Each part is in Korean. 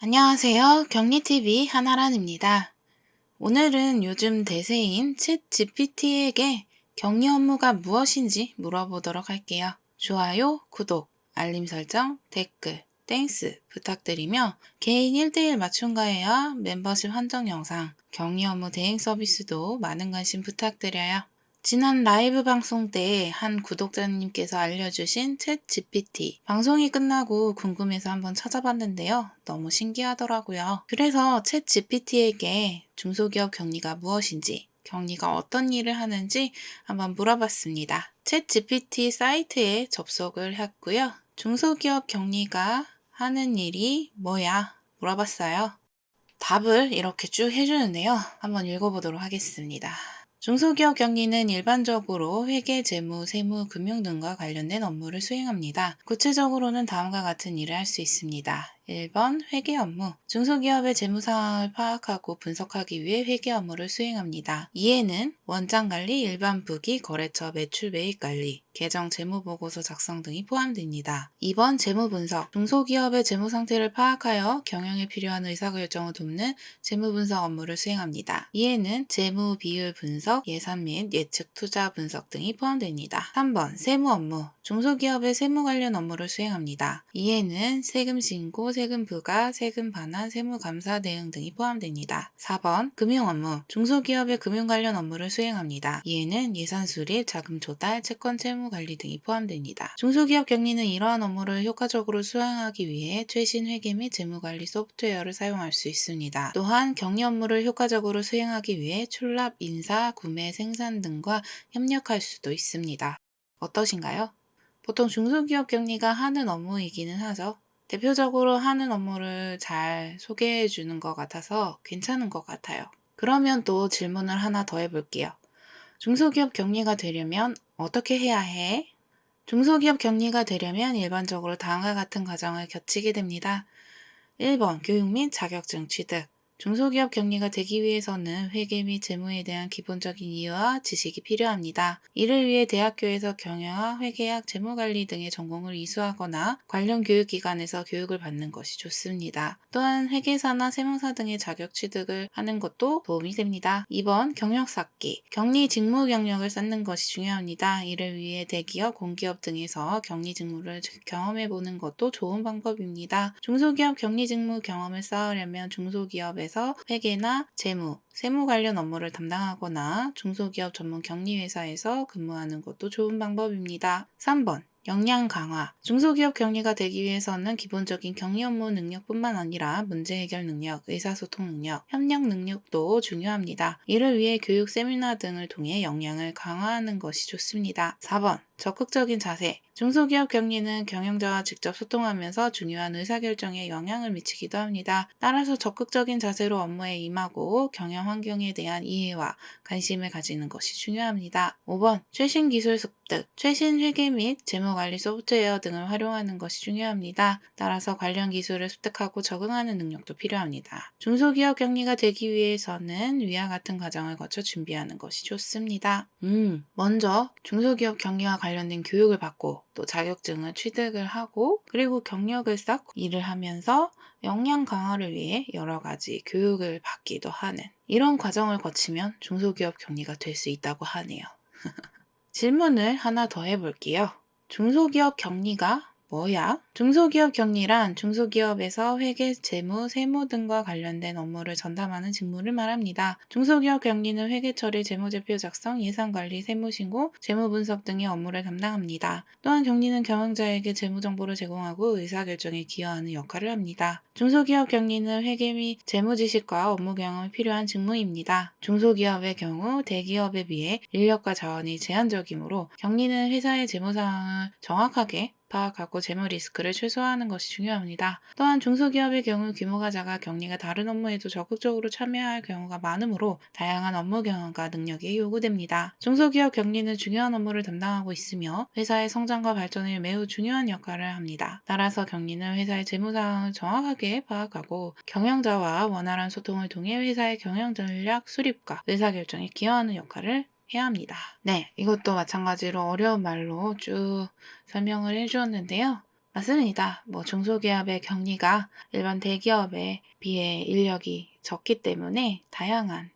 안녕하세요. 격리TV 한아란입니다. 오늘은 요즘 대세인 챗 GPT에게 격리 업무가 무엇인지 물어보도록 할게요. 좋아요, 구독, 알림 설정, 댓글, 땡스 부탁드리며 개인 1대1 맞춤과외와 멤버십 한정 영상, 격리 업무 대행 서비스도 많은 관심 부탁드려요. 지난 라이브 방송 때 한 구독자님께서 알려주신 챗 GPT. 방송이 끝나고 궁금해서 한번 찾아봤는데요. 너무 신기하더라고요. 그래서 챗 GPT에게 중소기업 격리가 무엇인지, 격리가 어떤 일을 하는지 한번 물어봤습니다. 챗 GPT 사이트에 접속을 했고요. 중소기업 격리가 하는 일이 뭐야? 물어봤어요. 답을 이렇게 쭉 해주는데요. 한번 읽어보도록 하겠습니다. 중소기업 격리는 일반적으로 회계, 재무, 세무, 금융 등과 관련된 업무를 수행합니다. 구체적으로는 다음과 같은 일을 할 수 있습니다. 1번 회계 업무. 중소기업의 재무 상황을 파악하고 분석하기 위해 회계 업무를 수행합니다. 이에는 원장 관리, 일반 부기, 거래처 매출 매입 관리, 계정 재무 보고서 작성 등이 포함됩니다. 2번 재무 분석. 중소기업의 재무 상태를 파악하여 경영에 필요한 의사결정을 돕는 재무 분석 업무를 수행합니다. 이에는 재무 비율 분석, 예산 및 예측 투자 분석 등이 포함됩니다. 3번 세무 업무. 중소기업의 세무 관련 업무를 수행합니다. 이에는 세금 신고, 세금 부과, 세금 반환, 세무 감사 대응 등이 포함됩니다. 4번 금융 업무. 중소기업의 금융 관련 업무를 수행합니다. 이에는 예산 수립, 자금 조달, 채권 채무 관리 등이 포함됩니다. 중소기업 격리는 이러한 업무를 효과적으로 수행하기 위해 최신 회계 및 재무 관리 소프트웨어를 사용할 수 있습니다. 또한 격리 업무를 효과적으로 수행하기 위해 출납, 인사, 구매, 생산 등과 협력할 수도 있습니다. 어떠신가요? 보통 중소기업 격리가 하는 업무이기는 하죠. 대표적으로 하는 업무를 잘 소개해 주는 것 같아서 괜찮은 것 같아요. 그러면 또 질문을 하나 더 해볼게요. 중소기업 격리가 되려면 어떻게 해야 해? 중소기업 격리가 되려면 일반적으로 다음과 같은 과정을 거치게 됩니다. 1번 교육 및 자격증 취득. 중소기업 격리가 되기 위해서는 회계 및 재무에 대한 기본적인 이해와 지식이 필요합니다. 이를 위해 대학교에서 경영학, 회계학, 재무관리 등의 전공을 이수하거나 관련 교육기관에서 교육을 받는 것이 좋습니다. 또한 회계사나 세무사 등의 자격 취득을 하는 것도 도움이 됩니다. 2번 경력 쌓기. 격리 직무 경력을 쌓는 것이 중요합니다. 이를 위해 대기업, 공기업 등에서 격리 직무를 경험해보는 것도 좋은 방법입니다. 중소기업 격리 직무 경험을 쌓으려면 중소기업에서 회계나 재무, 세무 관련 업무를 담당하거나 중소기업 전문 격리회사에서 근무하는 것도 좋은 방법입니다. 3번 역량 강화. 중소기업 격리가 되기 위해서는 기본적인 격리 업무 능력뿐만 아니라 문제 해결 능력, 의사소통 능력, 협력 능력도 중요합니다. 이를 위해 교육 세미나 등을 통해 역량을 강화하는 것이 좋습니다. 4번 적극적인 자세. 중소기업 격리는 경영자와 직접 소통하면서 중요한 의사결정에 영향을 미치기도 합니다. 따라서 적극적인 자세로 업무에 임하고 경영 환경에 대한 이해와 관심을 가지는 것이 중요합니다. 5번 최신 기술 습득. 최신 회계 및 재무관리 소프트웨어 등을 활용하는 것이 중요합니다. 따라서 관련 기술을 습득하고 적응하는 능력도 필요합니다. 중소기업 격리가 되기 위해서는 위와 같은 과정을 거쳐 준비하는 것이 좋습니다. 먼저 중소기업 격리와 관련된 교육을 받고 또 자격증을 취득을 하고 그리고 경력을 쌓고 일을 하면서 역량 강화를 위해 여러 가지 교육을 받기도 하는 이런 과정을 거치면 중소기업 격리가 될 수 있다고 하네요. 질문을 하나 더 해볼게요. 중소기업 격리가 뭐야? 중소기업 격리란 중소기업에서 회계, 재무, 세무 등과 관련된 업무를 전담하는 직무를 말합니다. 중소기업 격리는 회계 처리, 재무제표 작성, 예산관리, 세무신고, 재무분석 등의 업무를 담당합니다. 또한 격리는 경영자에게 재무정보를 제공하고 의사결정에 기여하는 역할을 합니다. 중소기업 격리는 회계 및 재무 지식과 업무 경험이 필요한 직무입니다. 중소기업의 경우 대기업에 비해 인력과 자원이 제한적이므로 격리는 회사의 재무 상황을 정확하게 파악하고 재무 리스크를 최소화하는 것이 중요합니다. 또한 중소기업의 경우 규모가 작아 격리가 다른 업무에도 적극적으로 참여할 경우가 많으므로 다양한 업무 경험과 능력이 요구됩니다. 중소기업 격리는 중요한 업무를 담당하고 있으며 회사의 성장과 발전에 매우 중요한 역할을 합니다. 따라서 격리는 회사의 재무 상황을 정확하게 파악하고 경영자와 원활한 소통을 통해 회사의 경영 전략 수립과 의사결정에 기여하는 역할을 해야 합니다. 네, 이것도 마찬가지로 어려운 말로 쭉 설명을 해주었는데요. 맞습니다. 중소기업의 격리가 일반 대기업에 비해 인력이 적기 때문에 다양한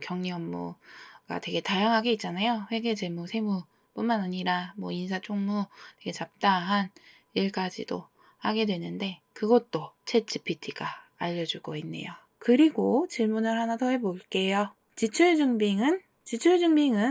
격리 업무가 되게 다양하게 있잖아요. 회계, 재무, 세무뿐만 아니라 인사, 총무 되게 잡다한 일까지도 하게 되는데 그것도 챗GPT가 알려주고 있네요. 그리고 질문을 하나 더 해볼게요. 지출증빙은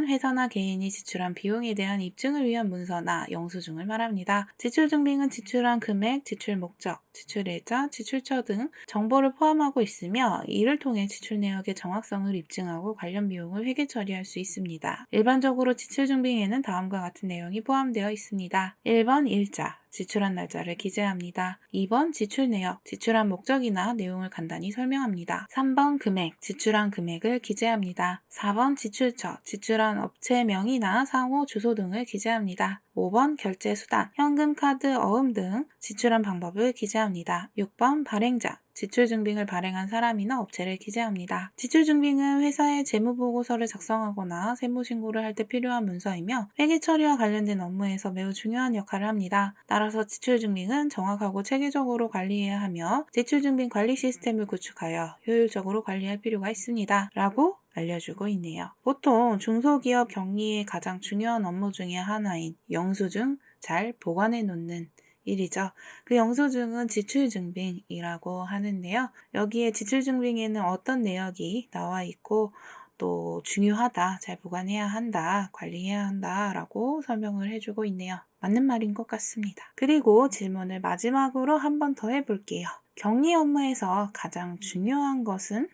회사나 개인이 지출한 비용에 대한 입증을 위한 문서나 영수증을 말합니다. 지출증빙은 지출한 금액, 지출 목적, 지출일자, 지출처 등 정보를 포함하고 있으며 이를 통해 지출 내역의 정확성을 입증하고 관련 비용을 회계 처리할 수 있습니다. 일반적으로 지출증빙에는 다음과 같은 내용이 포함되어 있습니다. 1번 일자, 지출한 날짜를 기재합니다. 2번 지출 내역, 지출한 목적이나 내용을 간단히 설명합니다. 3번 금액, 지출한 금액을 기재합니다. 4번 지출처, 지출한 업체명이나 상호 주소 등을 기재합니다. 5번 결제 수단, 현금, 카드, 어음 등 지출한 방법을 기재합니다. 6번 발행자, 지출증빙을 발행한 사람이나 업체를 기재합니다. 지출증빙은 회사의 재무보고서를 작성하거나 세무신고를 할 때 필요한 문서이며 회계 처리와 관련된 업무에서 매우 중요한 역할을 합니다. 따라서 지출증빙은 정확하고 체계적으로 관리해야 하며 지출증빙 관리 시스템을 구축하여 효율적으로 관리할 필요가 있습니다. 라고 알려주고 있네요. 보통 중소기업 격리의 가장 중요한 업무 중에 하나인 영수증 잘 보관해 놓는 일이죠. 그 영수증은 지출증빙이라고 하는데요. 여기에 지출증빙에는 어떤 내역이 나와 있고 또 중요하다, 잘 보관해야 한다, 관리해야 한다 라고 설명을 해주고 있네요. 맞는 말인 것 같습니다. 그리고 질문을 마지막으로 한 번 더 해볼게요. 격리 업무에서 가장 중요한 것은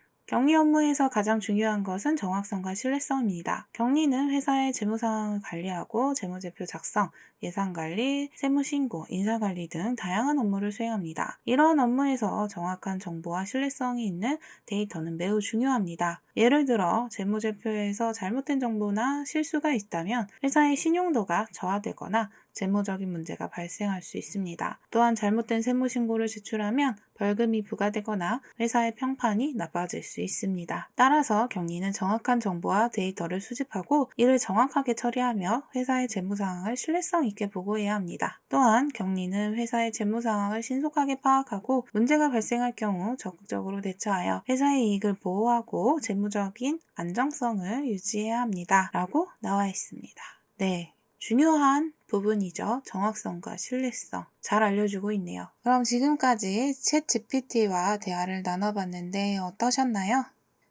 정확성과 신뢰성입니다. 격리는 회사의 재무 상황을 관리하고 재무제표 작성, 예산관리, 세무신고, 인사관리 등 다양한 업무를 수행합니다. 이러한 업무에서 정확한 정보와 신뢰성이 있는 데이터는 매우 중요합니다. 예를 들어 재무제표에서 잘못된 정보나 실수가 있다면 회사의 신용도가 저하되거나 재무적인 문제가 발생할 수 있습니다. 또한 잘못된 세무신고를 제출하면 벌금이 부과되거나 회사의 평판이 나빠질 수 있습니다. 따라서 격리는 정확한 정보와 데이터를 수집하고 이를 정확하게 처리하며 회사의 재무 상황을 신뢰성 있게 보고해야 합니다. 또한 격리는 회사의 재무 상황을 신속하게 파악하고 문제가 발생할 경우 적극적으로 대처하여 회사의 이익을 보호하고 재무적인 안정성을 유지해야 합니다. 라고 나와 있습니다. 네. 중요한 부분이죠. 정확성과 신뢰성. 잘 알려주고 있네요. 그럼 지금까지 챗 GPT와 대화를 나눠봤는데 어떠셨나요?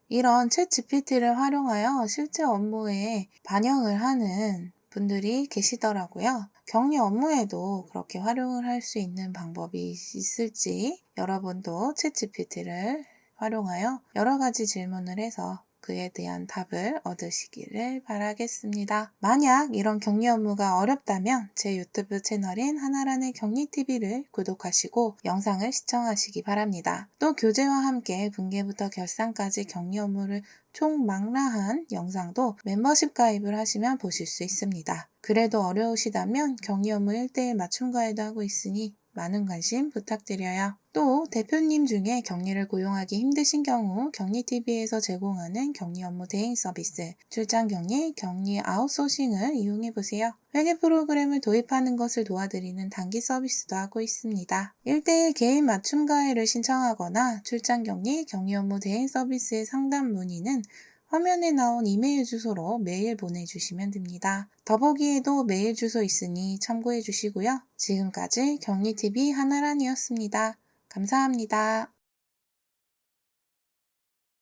이런 챗 GPT를 활용하여 실제 업무에 반영을 하는 분들이 계시더라고요. 격리 업무에도 그렇게 활용을 할 수 있는 방법이 있을지 여러분도 챗 GPT를 활용하여 여러 가지 질문을 해서 그에 대한 답을 얻으시기를 바라겠습니다. 만약 이런 격리 업무가 어렵다면 제 유튜브 채널인 하나라는 격리TV를 구독하시고 영상을 시청하시기 바랍니다. 또 교재와 함께 분계부터 결산까지 격리 업무를 총망라한 영상도 멤버십 가입을 하시면 보실 수 있습니다. 그래도 어려우시다면 격리 업무 1:1 맞춤 가이드 하고 있으니 많은 관심 부탁드려요. 또 대표님 중에 격리를 고용하기 힘드신 경우 격리TV에서 제공하는 격리 업무 대행 서비스, 출장 격리, 격리 아웃소싱을 이용해보세요. 회계 프로그램을 도입하는 것을 도와드리는 단기 서비스도 하고 있습니다. 1:1 개인 맞춤 가해를 신청하거나 출장 격리, 격리 업무 대행 서비스의 상담 문의는 화면에 나온 이메일 주소로 메일 보내주시면 됩니다. 더보기에도 메일 주소 있으니 참고해 주시고요. 지금까지 격리TV 하나란이었습니다. 감사합니다.